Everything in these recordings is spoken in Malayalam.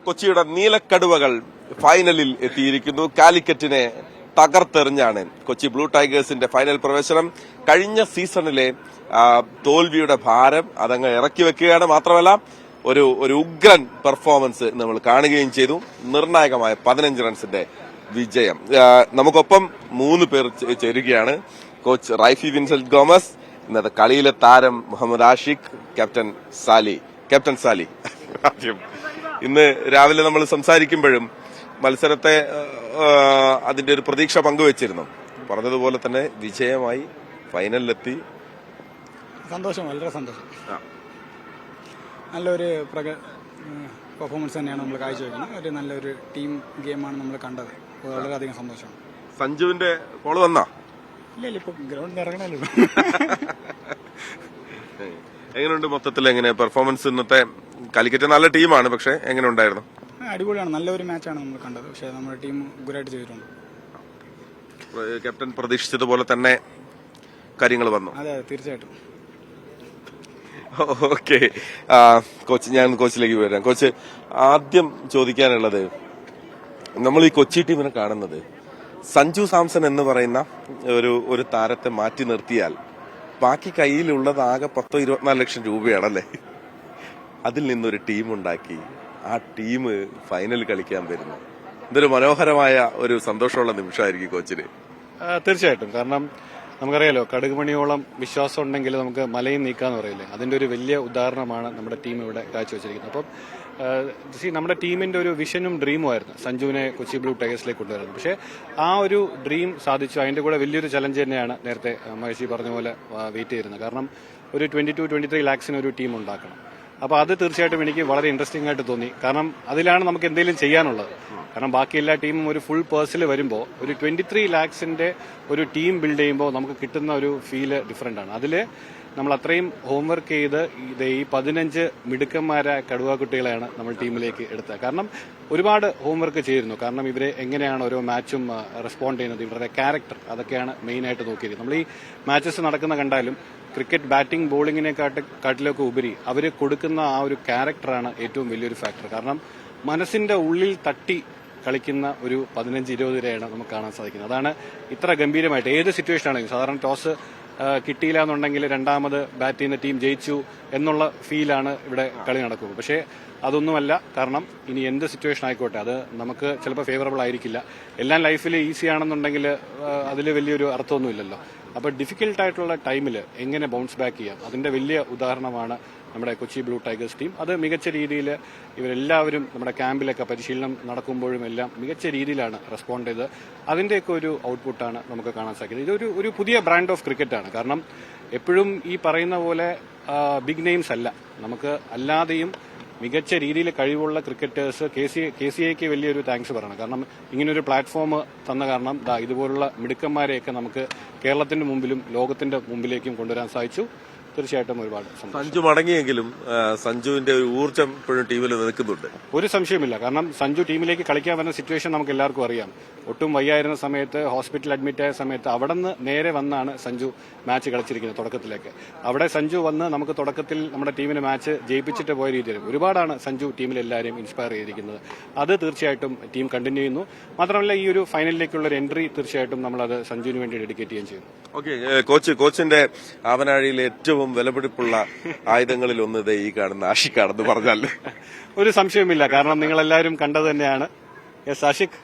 കൊച്ചിയുടെ നീലക്കടുവകൾ ഫൈനലിൽ എത്തിയിരിക്കുന്നു. കാലിക്കറ്റിനെ തകർത്തെറിഞ്ഞാണ് കൊച്ചി ബ്ലൂ ടൈഗേഴ്സിന്റെ ഫൈനൽ പ്രവേശനം. കഴിഞ്ഞ സീസണിലെ തോൽവിയുടെ ഭാരം അതങ്ങ് ഇറക്കി വെക്കുകയാണ്. മാത്രമല്ല ഒരു ഉഗ്രൻ പെർഫോമൻസ് നമ്മൾ കാണുകയും ചെയ്തു. നിർണായകമായ 15 റൺസിന്റെ വിജയം. നമുക്കൊപ്പം 3 പേർ ചേരുകയാണ്. കോച്ച് റൈഫി വിൻസെന്റ് ഗോമസ്, ഇന്നത്തെ കളിയിലെ താരം മുഹമ്മദ് ആഷിഖ്, ക്യാപ്റ്റൻ സാലി. ആദ്യം ഇന്ന് രാവിലെ നമ്മൾ സംസാരിക്കുമ്പോഴും മത്സരത്തെ അതിന്റെ ഒരു പ്രതീക്ഷ പങ്കുവച്ചിരുന്നു. പറഞ്ഞതുപോലെ തന്നെ വിജയമായി ഫൈനലിലെത്തി. സന്തോഷം, വളരെ സന്തോഷം. നല്ലൊരു പെർഫോമൻസ് തന്നെയാണ് നമ്മൾ കാഴ്ചവെക്കുന്നത്. ഒരു നല്ലൊരു ടീം ഗെയിമാണ് നമ്മൾ കണ്ടത്. വളരെയധികം സന്തോഷമാണ്. സഞ്ജുവിന്റെ കോള് വന്നാ? ഇല്ല, ഇപ്പൊ ഗ്രൗണ്ടിൽ ഇറങ്ങണല്ലോ. എങ്ങനെയുണ്ട് മൊത്തത്തിൽ? എങ്ങനെ പെർഫോമൻസ്? ഇന്നത്തെ കാലിക്കറ്റ് നല്ല ടീമാണ്, പക്ഷെ എങ്ങനെ ഉണ്ടായിരുന്നു? അടിപൊളിയാണ്, നല്ലൊരു മാച്ചാണ് നമ്മൾ കണ്ടത്. പക്ഷെ നമ്മുടെ ടീം ഗുഡായിട്ട് ചെയ്തിട്ടുണ്ട്. ക്യാപ്റ്റൻ പ്രതീക്ഷിച്ചതുപോലെ തന്നെ കാര്യങ്ങൾ വന്നു? അതെ, തീർച്ചയായിട്ടും. ഓക്കെ കോച്ച്, ഞാൻ കോച്ചിലേക്ക് വരാം. കോച്ച്, ആദ്യം ചോദിക്കാനുള്ളത്, നമ്മൾ ഈ കൊച്ചി ടീമിനെ കാണുന്നത് സഞ്ജു സാംസൺ എന്ന് പറയുന്ന ഒരു താരത്തെ മാറ്റി നിർത്തിയാൽ ബാക്കി കയ്യിലുള്ളത് ആകെ 10-24 ലക്ഷം രൂപയാണല്ലേ. അതിൽ നിന്നൊരു ടീം ഉണ്ടാക്കി ആ ടീം ഫൈനൽ കളിക്കാൻ വരുന്നു. ഇതൊരു മനോഹരമായ ഒരു സന്തോഷമുള്ള നിമിഷമായിരിക്കും കോച്ചിന്. തീർച്ചയായിട്ടും. കാരണം നമുക്കറിയാലോ, കടുകുമണിയോളം വിശ്വാസം ഉണ്ടെങ്കിൽ നമുക്ക് മലയും നീക്കാന്ന് പറയില്ലേ, അതിന്റെ ഒരു വലിയ ഉദാഹരണമാണ് നമ്മുടെ ടീം ഇവിടെ കാഴ്ചവെച്ചിരിക്കുന്നത്. അപ്പം നമ്മുടെ ടീമിന്റെ ഒരു വിഷനും ഡ്രീമും ആയിരുന്നു സഞ്ജുവിനെ കൊച്ചി ബ്ലൂ ടൈഗേഴ്സിലേക്ക് കൊണ്ടുവരുന്നത്. പക്ഷേ ആ ഒരു ഡ്രീം സാധിച്ചു. അതിന്റെ കൂടെ വലിയൊരു ചലഞ്ച് തന്നെയാണ് നേരത്തെ മഹേഷി പറഞ്ഞ പോലെ വെയിറ്റ് ചെയ്യുന്നത്. കാരണം ഒരു 22-23 ലാക്സിന് ഒരു ടീം ഉണ്ടാക്കണം. അപ്പോൾ അത് തീർച്ചയായിട്ടും എനിക്ക് വളരെ ഇൻട്രസ്റ്റിംഗ് ആയിട്ട് തോന്നി. കാരണം അതിലാണ് നമുക്ക് എന്തെങ്കിലും ചെയ്യാനുള്ളത്. കാരണം ബാക്കി എല്ലാ ടീമും ഒരു ഫുൾ പേഴ്സിൽ വരുമ്പോൾ ഒരു 23 ലാക്സിന്റെ ഒരു ടീം ബിൽഡ് ചെയ്യുമ്പോൾ നമുക്ക് കിട്ടുന്ന ഒരു ഫീല് ഡിഫറെന്റ് ആണ്. അതിൽ നമ്മൾ അത്രയും ഹോംവർക്ക് ചെയ്ത് ഈ 15 മിടുക്കന്മാരായ കടുവാക്കുട്ടികളെയാണ് നമ്മൾ ടീമിലേക്ക് എടുത്തത്. കാരണം ഒരുപാട് ഹോംവർക്ക് ചെയ്തിരുന്നു. കാരണം ഇവരെ എങ്ങനെയാണ് ഓരോ മാച്ചും റെസ്പോണ്ട് ചെയ്യുന്നത്, ഇവരുടെ ക്യാരക്ടർ, അതൊക്കെയാണ് മെയിനായിട്ട് നോക്കിയിരിക്കുന്നത്. നമ്മൾ ഈ മാച്ചസ് നടക്കുന്ന കണ്ടാലും ക്രിക്കറ്റ് ബാറ്റിംഗ് ബോളിങ്ങിനെക്കാട്ടിലൊക്കെ ഉപരി അവർ കൊടുക്കുന്ന ആ ഒരു ക്യാരക്ടറാണ് ഏറ്റവും വലിയൊരു ഫാക്ടർ. കാരണം മനസ്സിന്റെ ഉള്ളിൽ തട്ടി കളിക്കുന്ന ഒരു 15-20 വരെയാണ് നമുക്ക് കാണാൻ സാധിക്കുന്നത്. അതാണ് ഇത്ര ഗംഭീരമായിട്ട് ഏത് സിറ്റുവേഷൻ ആണെങ്കിലും. സാധാരണ ടോസ് കിട്ടിയില്ല എന്നുണ്ടെങ്കിൽ രണ്ടാമത് ബാറ്റ് ചെയ്യുന്ന ടീം ജയിച്ചു എന്നുള്ള ഫീലാണ് ഇവിടെ കളി നടക്കുന്നത്. പക്ഷേ അതൊന്നുമല്ല. കാരണം ഇനി എന്ത് സിറ്റുവേഷൻ ആയിക്കോട്ടെ, അത് നമുക്ക് ചിലപ്പോൾ ഫേവറബിൾ ആയിരിക്കില്ല. എല്ലാം ലൈഫിൽ ഈസി ആണെന്നുണ്ടെങ്കിൽ അതിൽ വലിയൊരു അർത്ഥമൊന്നുമില്ലല്ലോ. അപ്പോൾ ഡിഫിക്കൽട്ടായിട്ടുള്ള ടൈമിൽ എങ്ങനെ ബൗൺസ് ബാക്ക് ചെയ്യാം, അതിന്റെ വലിയ ഉദാഹരണമാണ് നമ്മുടെ കൊച്ചി ബ്ലൂ ടൈഗേഴ്സ് ടീം. അത് മികച്ച രീതിയിൽ ഇവരെല്ലാവരും നമ്മുടെ ക്യാമ്പിലൊക്കെ പരിശീലനം നടക്കുമ്പോഴും എല്ലാം മികച്ച രീതിയിലാണ് റെസ്പോണ്ട് ചെയ്തത്. അതിന്റെയൊക്കെ ഒരു ഔട്ട്പുട്ടാണ് നമുക്ക് കാണാൻ സാധിക്കുന്നത്. ഇതൊരു പുതിയ ബ്രാൻഡ് ഓഫ് ക്രിക്കറ്റാണ്. കാരണം എപ്പോഴും ഈ പറയുന്ന പോലെ ബിഗ് നെയിംസ് അല്ല, നമുക്ക് അല്ലാതെയും മികച്ച രീതിയിൽ കഴിവുള്ള ക്രിക്കറ്റേഴ്സ്. കെ സി എക്ക് വലിയൊരു താങ്ക്സ് പറയണം. കാരണം ഇങ്ങനൊരു പ്ലാറ്റ്ഫോം തന്ന കാരണം ഇതുപോലുള്ള മിടുക്കന്മാരെയൊക്കെ നമുക്ക് കേരളത്തിന്റെ മുമ്പിലും ലോകത്തിന്റെ മുമ്പിലേക്കും കൊണ്ടുവരാൻ സാധിച്ചു. തീർച്ചയായിട്ടും ഒരുപാട് സഞ്ജു മടങ്ങിയെങ്കിലും സഞ്ജുവിന്റെ ഒരു ഊർജ്ജം ഇപ്പോഴും ടീമിൽ നിൽക്കുന്നുണ്ട്, ഒരു സംശയമില്ല. കാരണം സഞ്ജു ടീമിലേക്ക് കളിക്കാൻ വരുന്ന സിറ്റുവേഷൻ നമുക്ക് എല്ലാവർക്കും അറിയാം. ഒട്ടും വയ്യായിരുന്ന സമയത്ത്, ഹോസ്പിറ്റൽ അഡ്മിറ്റ് ആയ സമയത്ത് അവിടെ നിന്ന് നേരെ വന്നാണ് സഞ്ജു മാച്ച് കളിച്ചിരിക്കുന്നത് തുടക്കത്തിലേക്ക്. അവിടെ സഞ്ജു വന്ന് നമുക്ക് തുടക്കത്തിൽ നമ്മുടെ ടീമിന് മാച്ച് ജയിപ്പിച്ചിട്ട് പോയ രീതിയിൽ ഒരുപാടാണ് സഞ്ജു ടീമിൽ എല്ലാവരെയും ഇൻസ്പയർ ചെയ്തിരിക്കുന്നത്. അത് തീർച്ചയായിട്ടും ടീം കണ്ടിന്യൂ ചെയ്യുന്നു. മാത്രമല്ല ഈ ഒരു ഫൈനലിലേക്കുള്ള ഒരു എൻട്രി തീർച്ചയായിട്ടും നമ്മളത് സഞ്ജുവിന് വേണ്ടി ഡെഡിക്കേറ്റ് ചെയ്യുകയും ചെയ്യുന്നു. ഓക്കെ, കോച്ചിന്റെ ആവനാഴിയിലെ ഏറ്റവും വിലപിടിപ്പുള്ള ആയുധങ്ങളിൽ ഒന്ന് ഈ കാണുന്ന ആഷിഖാണെന്ന് പറഞ്ഞാൽ ഒരു സംശയമില്ല. കാരണം നിങ്ങളെല്ലാവരും കണ്ടത് തന്നെയാണ്. യെസ് ആഷിഖ്,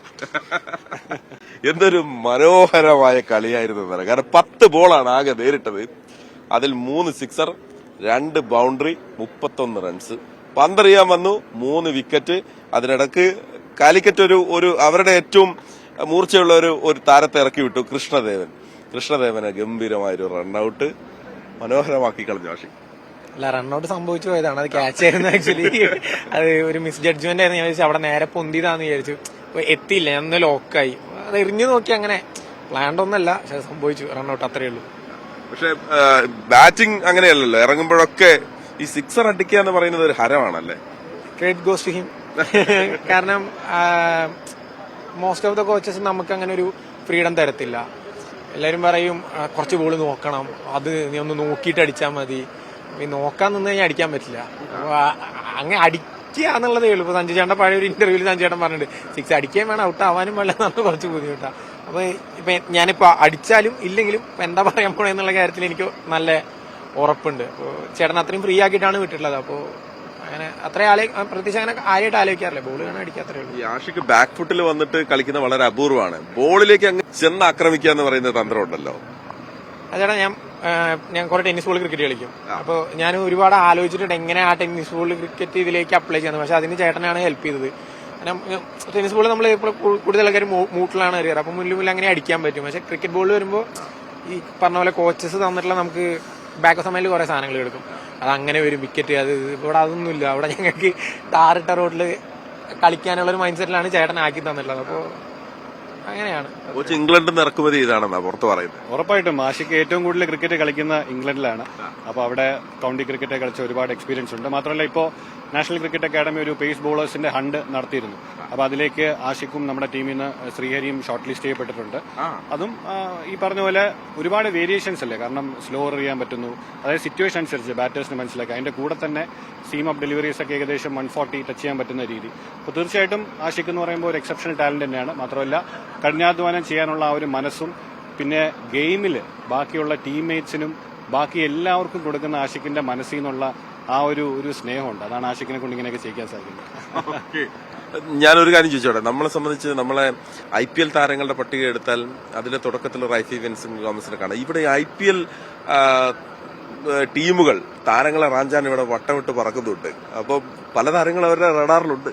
എന്തൊരു മനോഹരമായ കളിയായിരുന്നു. കാരണം 10 ബോളാണ് ആകെ നേരിട്ടത്. അതിൽ 3 സിക്സർ, 2 ബൗണ്ടറി, 31 റൺസ്. പന്തെറിയാൻ വന്നു, 3 വിക്കറ്റ്. അതിനിടക്ക് കാലിക്കറ്റ് ഒരു അവരുടെ ഏറ്റവും മൂർച്ചയുള്ള ഒരു താരത്തെ ഇറക്കി വിട്ടു, കൃഷ്ണദേവന് ഗംഭീരമായൊരു റണ്ണൌട്ട് മനോഹരമാക്കി കളഞ്ഞു ആഷി. അല്ല, റണ്ണൌട്ട് സംഭവിച്ചു പോയതാണ്. അത് ക്യാച്ച് ആയിരുന്നു. ആക്ച്വലി അത് ഒരു മിസ് ജഡ്ജ്മെന്റ് ആയിരുന്നു. ഞാൻ വിചാരിച്ചു അവിടെ നേരെ പൊന്തിയതാന്ന് വിചാരിച്ചു. എത്തിയില്ല, ഞാൻ ഒന്ന് ലോക്കായി. അത് എറിഞ്ഞു നോക്കി, അങ്ങനെ പ്ലാൻഡ് ഒന്നല്ല, പക്ഷെ സംഭവിച്ചു. റണ്ണൌട്ട് അത്രയേ ഉള്ളൂ. പക്ഷെ ബാറ്റിംഗ് അങ്ങനെയല്ലല്ലോ, ഇറങ്ങുമ്പോഴൊക്കെ ഈ സിക്സർ അടിക്കുക എന്ന് പറയുന്നത് ഒരു ഹരമാണല്ലേ. Credit goes to him. കാരണം മോസ്റ്റ് ഓഫ് ദ കോച്ചസ് നമുക്ക് അങ്ങനെ ഒരു ഫ്രീഡം തരത്തില്ല. എല്ലാവരും പറയും കുറച്ച് ബോൾ നോക്കണം, അത് നീ ഒന്ന് നോക്കിയിട്ട് അടിച്ചാൽ മതി. നോക്കാൻ നിന്ന് കഴിഞ്ഞാൽ അടിക്കാൻ പറ്റില്ല. അങ്ങനെ അടിക്കുക എന്നുള്ളതേ ഉള്ളൂ. ഇപ്പൊ സഞ്ജു ചേട്ടൻ പഴയ ഒരു ഇന്റർവ്യൂവിൽ സഞ്ജു ചേട്ടൻ പറഞ്ഞിട്ടുണ്ട് 6 അടിക്കുകയും വേണം ഔട്ട് ആവാനും വേണമെന്നാണ് കുറച്ച് ബുദ്ധിമുട്ടാണ്. അപ്പൊ ഇപ്പൊ ഞാനിപ്പോ അടിച്ചാലും ഇല്ലെങ്കിലും എന്താ പറയാൻ പോണേ എന്നുള്ള കാര്യത്തിൽ എനിക്ക് നല്ല ഉറപ്പുണ്ട്. അപ്പോ ചേട്ടൻ അത്രയും ഫ്രീ ആക്കിയിട്ടാണ് വിട്ടിട്ടുള്ളത്. അപ്പോ അങ്ങനെ അത്ര പ്രത്യേകിച്ച് അങ്ങനെ ആരെയായിട്ട് ആലോചിക്കാറില്ല. ബോൾ കാണാൻ അടിക്കാത്രേ ഉള്ളൂ. ഈ ആഷിക്ക് ബാക്ക് ഫുട്ടിൽ വന്നിട്ട് കളിക്കുന്ന വളരെ അപൂർവമാണ്. ബോളിലേക്ക് അങ്ങ് ചെന്ന് ആക്രമിക്കുക എന്ന് പറയുന്ന തന്ത്രം ഉണ്ടല്ലോ. ചേട്ടാ ഞാൻ കുറെ ടെന്നീസ് ബോൾ ക്രിക്കറ്റ് കളിക്കും. അപ്പോൾ ഞാൻ ഒരുപാട് ആലോചിച്ചിട്ടുണ്ട് എങ്ങനെ ആ ടെന്നീസ് ബോൾ ക്രിക്കറ്റ് ഇതിലേക്ക് അപ്ലൈ ചെയ്യുന്നത്. പക്ഷെ അതിന് ചേട്ടനാണ് ഹെൽപ്പ് ചെയ്തത്. ടെന്നീസ് ബോൾ നമ്മൾ കൂടുതൽ ആൾക്കാർ മൂട്ടിലാണ് എറിയാറ്. അപ്പൊ മുന്നിൽ അങ്ങനെ അടിക്കാൻ പറ്റും. പക്ഷെ ക്രിക്കറ്റ് ബോൾ വരുമ്പോൾ ഈ പറഞ്ഞ പോലെ കോച്ചസ് തന്നിട്ടുള്ള നമുക്ക് ബാക്ക് ഓഫ് സമയത്ത് കുറെ സാധനങ്ങൾ എടുക്കും. അത് അങ്ങനെ വരും വിക്കറ്റ്. അത് ഇവിടെ അതൊന്നുമില്ല. അവിടെ ഞങ്ങൾക്ക് ടാറിട്ട റോഡിൽ കളിക്കാനുള്ള ഒരു മൈൻഡ് സെറ്റിലാണ് ചേട്ടൻ ആക്കി തന്നിട്ടുള്ളത്. അപ്പോൾ അങ്ങനെയാണ്. കോച്ച് ഇംഗ്ലണ്ടിൽ നിന്ന് ഇറക്കുമതി ചെയ്താണെന്നാ പുറത്ത് പറയുന്നത്. ഉറപ്പായിട്ടും ആഷിക്ക് ഏറ്റവും കൂടുതൽ ക്രിക്കറ്റ് കളിക്കുന്ന ഇംഗ്ലണ്ടിലാണ്. അപ്പൊ അവിടെ കൗണ്ടി ക്രിക്കറ്റ് കളിച്ച ഒരുപാട് എക്സ്പീരിയൻസ് ഉണ്ട്. മാത്രമല്ല ഇപ്പോ നാഷണൽ ക്രിക്കറ്റ് അക്കാദമി ഒരു പേസ് ബോളേഴ്സിന്റെ ഹണ്ട് നടത്തിയിരുന്നു. അപ്പൊ അതിലേക്ക് ആഷിക്കും നമ്മുടെ ടീമിൽ നിന്ന് ശ്രീഹരിയും ഷോർട്ട് ലിസ്റ്റ് ചെയ്യപ്പെട്ടിട്ടുണ്ട്. അതും ഈ പറഞ്ഞ പോലെ ഒരുപാട് വേരിയേഷൻസ് അല്ലേ. കാരണം സ്ലോ എറിയാൻ പറ്റുന്നു, അതായത് സിറ്റുവേഷൻ അനുസരിച്ച് ബാറ്റേഴ്സിന് മനസ്സിലാക്കി. അതിന്റെ കൂടെ തന്നെ സീം ഓഫ് ഡെലിവറീസ് ഒക്കെ ഏകദേശം 140 ടച്ച് ചെയ്യാൻ പറ്റുന്ന രീതി. അപ്പോൾ തീർച്ചയായിട്ടും ആഷിക്ക് എന്ന് പറയുമ്പോൾ ഒരു എക്സെപ്ഷണൽ ടാലന്റ് തന്നെയാണ്. മാത്രമല്ല കഠിനാധ്വാനം ചെയ്യാനുള്ള ആ ഒരു മനസ്സും പിന്നെ ഗെയിമിൽ ബാക്കിയുള്ള ടീംമേറ്റ്സിനും ബാക്കി എല്ലാവർക്കും കൊടുക്കുന്ന ആഷിക്കിന്റെ മനസ്സിൽ നിന്നുള്ള ആ ഒരു സ്നേഹമുണ്ട്. അതാണ് ആഷിക്കിനെ കൊണ്ട് ഇങ്ങനെയൊക്കെ ചെയ്യാൻ സാധിക്കുന്നത്. ഞാനൊരു കാര്യം ചോദിച്ചോട്ടെ, നമ്മളെ സംബന്ധിച്ച് നമ്മളെ IPL താരങ്ങളുടെ പട്ടിക എടുത്താൽ അതിന്റെ തുടക്കത്തിൽ റൈഫി വിൻസെന്റ് തോമസിനെ കാണാം. ഇവിടെ IPL ടീമുകൾ താരങ്ങളെ റാഞ്ചാൻ ഇവിടെ വട്ടമിട്ട് പറക്കുന്നുണ്ട്. അപ്പോൾ പല താരങ്ങളും അവരുടെ റഡാറിലുണ്ട്.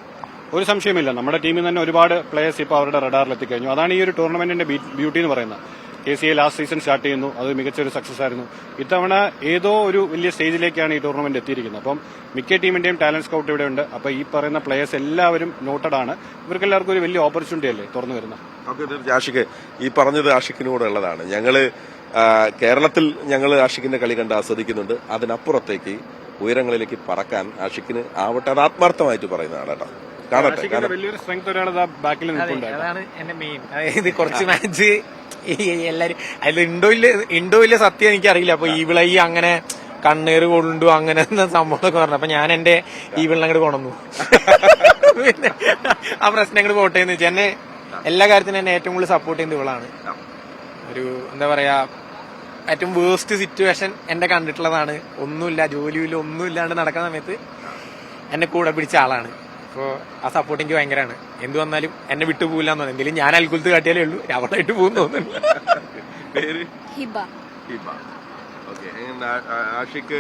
ഒരു സംശയമില്ല, നമ്മുടെ ടീമിൽ തന്നെ ഒരുപാട് പ്ലേയേഴ്സ് ഇപ്പോൾ അവരുടെ റഡാറിൽ എത്തിക്കഴിഞ്ഞു. അതാണ് ഈ ഒരു ടൂർണമെന്റിന്റെ ബ്യൂട്ടി എന്ന് പറയുന്നത്. KCA ലാസ്റ്റ് സീസൺ സ്റ്റാർട്ട് ചെയ്യുന്നു, അത് മികച്ചൊരു സക്സസ് ആയിരുന്നു. ഇത്തവണ ഏതോ ഒരു വലിയ സ്റ്റേജിലേക്കാണ് ഈ ടൂർണമെന്റ് എത്തിയിരിക്കുന്നത്. അപ്പം മിക്ക ടീമിന്റെയും ടാലന്റ് സ്കൗട്ട് ഇവിടെ ഉണ്ട്. അപ്പൊ ഈ പറയുന്ന പ്ലേയേഴ്സ് എല്ലാവരും നോട്ടഡ് ആണ്. ഇവർക്കെല്ലാവർക്കും ഒരു വലിയ ഓപ്പർച്യൂണിറ്റി അല്ലേ തുറന്നു വരുന്നത്. ആഷിക്ക് ഈ പറഞ്ഞത് ആഷിക്കിനൂടെ ഉള്ളതാണ്. ഞങ്ങള് കേരളത്തിൽ ഞങ്ങൾ ആഷിക്കിന്റെ കളി കണ്ട് ആസ്വദിക്കുന്നുണ്ട്. അതിനപ്പുറത്തേക്ക് ഉയരങ്ങളിലേക്ക് പറക്കാൻ ആഷിക്കിന് ആവട്ടെ. അത് ആത്മാർത്ഥമായിട്ട് പറയുന്നതാണ് കേട്ടോ. കാണട്ടെ. വലിയൊരു സ്ട്രെങ്ത് ഒരാൾ ബാക്കിൽ നിൽക്കുന്നുണ്ട്. അതാണ് എന്റെ മെയിൻ. അതായത് കുറച്ച് മാച്ച് എല്ലാരും അതിൽ ഇൻഡോയിലെ സത്യം എനിക്കറിയില്ല. അപ്പൊ ഈവിളൈ അങ്ങനെ കണ്ണീർ കൊണ്ടു അങ്ങനെ സംഭവമൊക്കെ പറഞ്ഞു. അപ്പൊ ഞാൻ എന്റെ ഈവിളിനെ അങ്ങോട്ട് കൊണ്ടുവന്നു. പിന്നെ ആ പ്രശ്നം അങ്ങോട്ട് പോട്ടെ എന്ന് വെച്ചാൽ എന്നെ എല്ലാ കാര്യത്തിനും എന്നെ ഏറ്റവും കൂടുതൽ സപ്പോർട്ട് ചെയ്യുന്ന ഇവളാണ്. ഒരു എന്താ പറയാ ഏറ്റവും വേസ്റ്റ് സിറ്റുവേഷൻ എന്റെ കണ്ടിട്ടുള്ളതാണ്. ഒന്നുമില്ല, ജോലിയില്ല, ഒന്നുമില്ലാണ്ട് നടക്കുന്ന സമയത്ത് എന്നെ കൂടെ പിടിച്ച ആളാണ്. അപ്പോൾ ആ സപ്പോർട്ട് എനിക്ക് ഭയങ്കരമാണ്. എന്ത് വന്നാലും എന്നെ വിട്ടുപോകില്ല എന്ന് തോന്നുന്നു. എന്തെങ്കിലും ഞാൻ അൽക്കുലത്ത് കാട്ടിയാലേ ഉള്ളൂ, അവളായിട്ട് പോകുന്നു തോന്നുന്നു. ആഷിക്ക്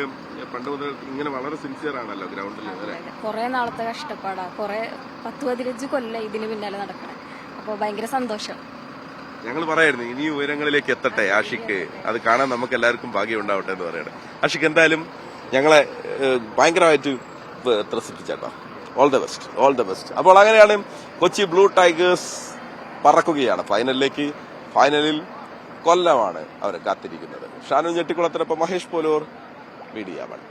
പണ്ട് മുതൽ ഇങ്ങനെ വളരെ സിൻസിയർ ആണല്ലോ ഗ്രൗണ്ടിൽ. കുറെ നാളത്തെ കഷ്ടപ്പാടാ, 10-15 കൊല്ലം ഇതിന് പിന്നാലെ നടക്കണേ. അപ്പോൾ ഭയങ്കര സന്തോഷം. ഞങ്ങൾ പറയായിരുന്നു ഇനി ഉയരങ്ങളിലേക്ക് എത്തട്ടെ ആഷിക്ക്, അത് കാണാൻ നമുക്ക് എല്ലാവർക്കും ഭാഗ്യം ഉണ്ടാവട്ടെ എന്ന് പറയട്ടെ. ആഷിക്ക് എന്തായാലും ഞങ്ങളെ ഭയങ്കരമായിട്ട് ത്രസിപ്പിച്ചേട്ടോ. All the best, all the best. അപ്പോൾ അങ്ങനെയാണ് കൊച്ചി ബ്ലൂ ടൈഗേഴ്സ് പറക്കുകയാണ് ഫൈനലിലേക്ക്. ഫൈനലിൽ കൊല്ലമാണ് അവരെ കാത്തിരിക്കുന്നത്. ഷാനു ഞെട്ടിക്കുളത്തിനൊപ്പം മഹേഷ് പോലൂർ, മീഡിയ 1.